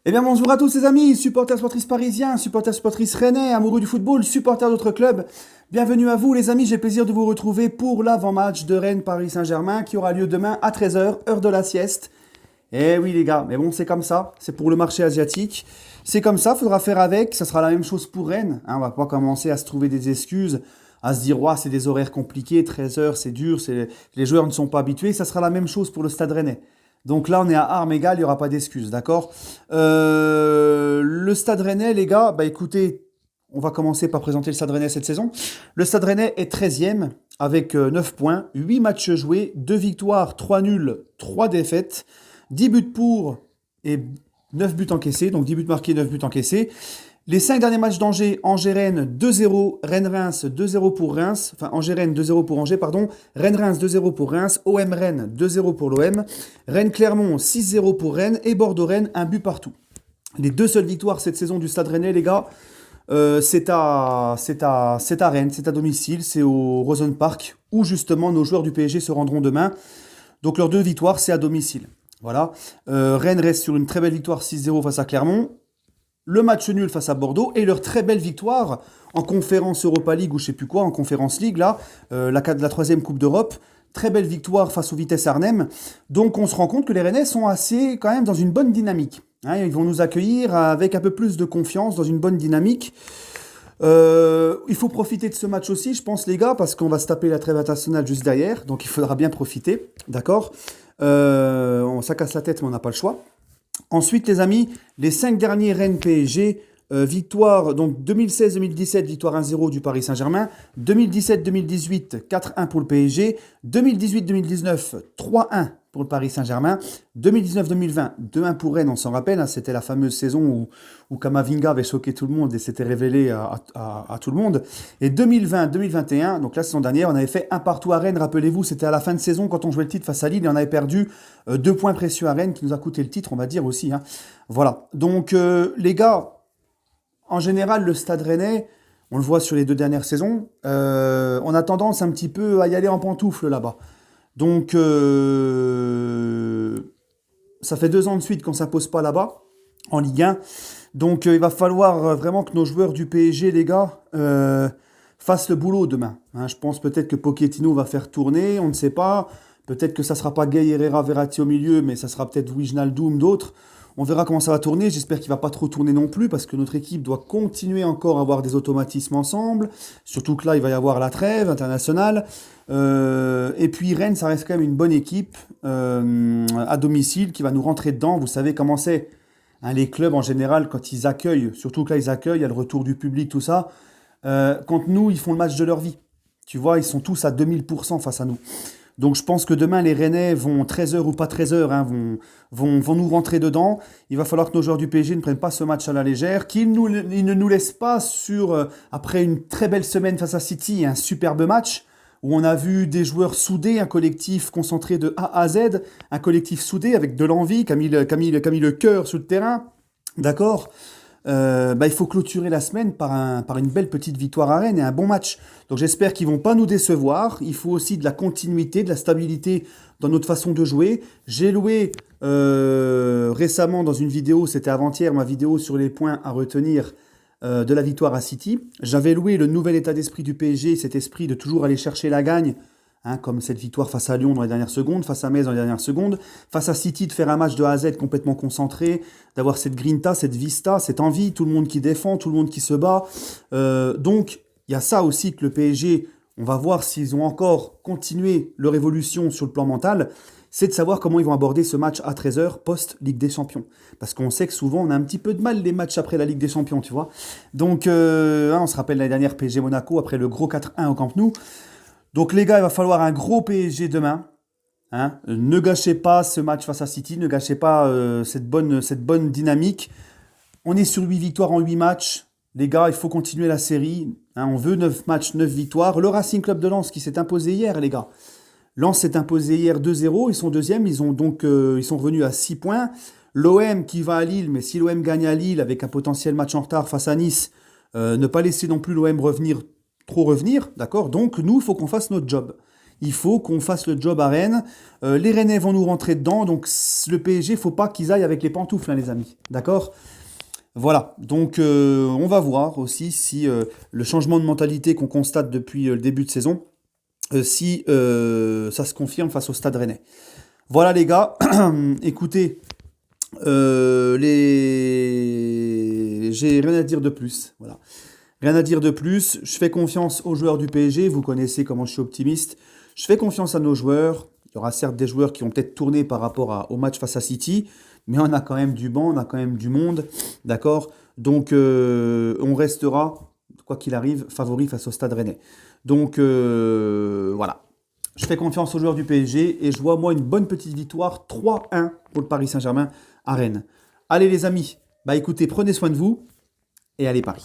Eh bien bonjour à tous les amis, supporters sportifs parisiens, supporters sportifs rennais, amoureux du football, supporters d'autres clubs. Bienvenue à vous les amis, j'ai le plaisir de vous retrouver pour l'avant-match de Rennes-Paris Saint-Germain qui aura lieu demain à 13h, heure de la sieste. Eh oui les gars, mais bon c'est comme ça, c'est pour le marché asiatique. C'est comme ça, faudra faire avec, ça sera la même chose pour Rennes. On va pas commencer à se trouver des excuses, à se dire ouais, c'est des horaires compliqués, 13h c'est dur, les joueurs ne sont pas habitués. Ça sera la même chose pour le Stade Rennais. Donc là, on est à armes égales, il n'y aura pas d'excuses, d'accord. Le Stade Rennais, les gars, bah écoutez, on va commencer par présenter le Stade Rennais cette saison. Le Stade Rennais est 13e avec 9 points, 8 matchs joués, 2 victoires, 3 nuls, 3 défaites, 10 buts pour et 9 buts encaissés, donc 10 buts marqués, 9 buts encaissés. Les 5 derniers matchs d'Angers, Angers-Rennes 2-0, Rennes-Reims 2-0 pour Reims, enfin Angers-Rennes 2-0 pour Angers, pardon, Rennes-Reims 2-0 pour Reims, OM-Rennes 2-0 pour l'OM, Rennes-Clermont 6-0 pour Rennes et Bordeaux-Rennes 1 but partout. Les deux seules victoires cette saison du Stade Rennais, les gars, c'est à Rennes, c'est à domicile, c'est au Rosen Park où justement nos joueurs du PSG se rendront demain. Donc leurs deux victoires, c'est à domicile. Voilà. Rennes reste sur une très belle victoire 6-0 face à Clermont, le match nul face à Bordeaux et leur très belle victoire en conférence Europa League ou je sais plus quoi, en conférence League, là, la troisième Coupe d'Europe. Très belle victoire face au Vitesse Arnhem. Donc on se rend compte que les Rennais sont assez quand même dans une bonne dynamique. Hein, ils vont nous accueillir avec un peu plus de confiance, dans une bonne dynamique. Il faut profiter de ce match aussi, je pense les gars, parce qu'on va se taper la trêve internationale juste derrière. Donc il faudra bien profiter, d'accord. Ça casse la tête mais on n'a pas le choix. Ensuite, les amis, les 5 derniers Rennes PSG, victoire, donc 2016-2017, victoire 1-0 du Paris Saint-Germain, 2017-2018, 4-1 pour le PSG, 2018-2019, 3-1 pour le Paris Saint-Germain, 2019-2020, 2-1 pour Rennes, on s'en rappelle, hein, c'était la fameuse saison où Kamavinga avait choqué tout le monde et s'était révélé à tout le monde. Et 2020-2021, donc la saison dernière, on avait fait un partout à Rennes, rappelez-vous, c'était à la fin de saison quand on jouait le titre face à Lille et on avait perdu 2 points précieux à Rennes qui nous a coûté le titre, on va dire aussi. Hein. Voilà, donc les gars, en général, le Stade Rennais, on le voit sur les 2 dernières saisons, on a tendance un petit peu à y aller en pantoufle là-bas. Donc, ça fait 2 ans de suite qu'on ne s'impose pas là-bas, en Ligue 1. Donc, il va falloir vraiment que nos joueurs du PSG, les gars, fassent le boulot demain. Hein, je pense peut-être que Pochettino va faire tourner, on ne sait pas. Peut-être que ça ne sera pas Gay Herrera Verratti au milieu, mais ça sera peut-être Wijnaldum, d'autres. On verra comment ça va tourner. J'espère qu'il ne va pas trop tourner non plus, parce que notre équipe doit continuer encore à avoir des automatismes ensemble. Surtout que là, il va y avoir la trêve internationale. Et puis Rennes, ça reste quand même une bonne équipe à domicile qui va nous rentrer dedans. Vous savez comment c'est. Hein, les clubs, en général, quand ils accueillent, surtout que là, ils accueillent, il y a le retour du public, tout ça. Quand nous, ils font le match de leur vie. Tu vois, ils sont tous à 2000% face à nous. Donc je pense que demain, les Rennais vont 13h ou pas 13h, hein, vont nous rentrer dedans. Il va falloir que nos joueurs du PSG ne prennent pas ce match à la légère, ils ne nous laissent pas après une très belle semaine face à City, un superbe match, où on a vu des joueurs soudés, un collectif concentré de A à Z, un collectif soudé avec de l'envie, qui a mis le cœur sur le terrain, d'accord. Il faut clôturer la semaine par une belle petite victoire à Rennes et un bon match. Donc j'espère qu'ils vont pas nous décevoir. Il faut aussi de la continuité, de la stabilité dans notre façon de jouer. J'ai loué récemment dans une vidéo, c'était avant-hier, ma vidéo sur les points à retenir de la victoire à City. J'avais loué le nouvel état d'esprit du PSG, cet esprit de toujours aller chercher la gagne. Hein, comme cette victoire face à Lyon dans les dernières secondes, face à Metz dans les dernières secondes, face à City de faire un match de A à Z complètement concentré, d'avoir cette grinta, cette vista, cette envie, tout le monde qui défend, tout le monde qui se bat. Donc, il y a ça aussi que le PSG, on va voir s'ils ont encore continué leur évolution sur le plan mental, c'est de savoir comment ils vont aborder ce match à 13h post-Ligue des Champions. Parce qu'on sait que souvent, on a un petit peu de mal les matchs après la Ligue des Champions, tu vois. Donc, on se rappelle l'année dernière PSG Monaco après le gros 4-1 au Camp Nou. Donc les gars, il va falloir un gros PSG demain. Hein. Ne gâchez pas ce match face à City, ne gâchez pas cette bonne dynamique. On est sur 8 victoires en 8 matchs. Les gars, il faut continuer la série. Hein. On veut 9 matchs, 9 victoires. Le Racing Club de Lens qui s'est imposé hier, les gars. Lens s'est imposé hier 2-0. Ils sont deuxièmes. Ils sont revenus à 6 points. L'OM qui va à Lille, mais si l'OM gagne à Lille avec un potentiel match en retard face à Nice, ne pas laisser non plus l'OM trop revenir, d'accord. Donc nous, il faut qu'on fasse notre job. Il faut qu'on fasse le job à Rennes. Les Rennais vont nous rentrer dedans, donc le PSG, faut pas qu'ils aillent avec les pantoufles, hein, les amis. D'accord? Voilà, donc on va voir aussi si le changement de mentalité qu'on constate depuis le début de saison, si ça se confirme face au Stade Rennais. Voilà les gars, écoutez, j'ai rien à dire de plus. Voilà. Rien à dire de plus. Je fais confiance aux joueurs du PSG. Vous connaissez comment je suis optimiste. Je fais confiance à nos joueurs. Il y aura certes des joueurs qui ont peut-être tourné par rapport au match face à City, mais on a quand même du banc, on a quand même du monde. D'accord? Donc on restera, quoi qu'il arrive, favori face au Stade Rennais. Donc voilà. Je fais confiance aux joueurs du PSG et je vois moi une bonne petite victoire 3-1 pour le Paris Saint-Germain à Rennes. Allez les amis, bah écoutez, prenez soin de vous et allez Paris.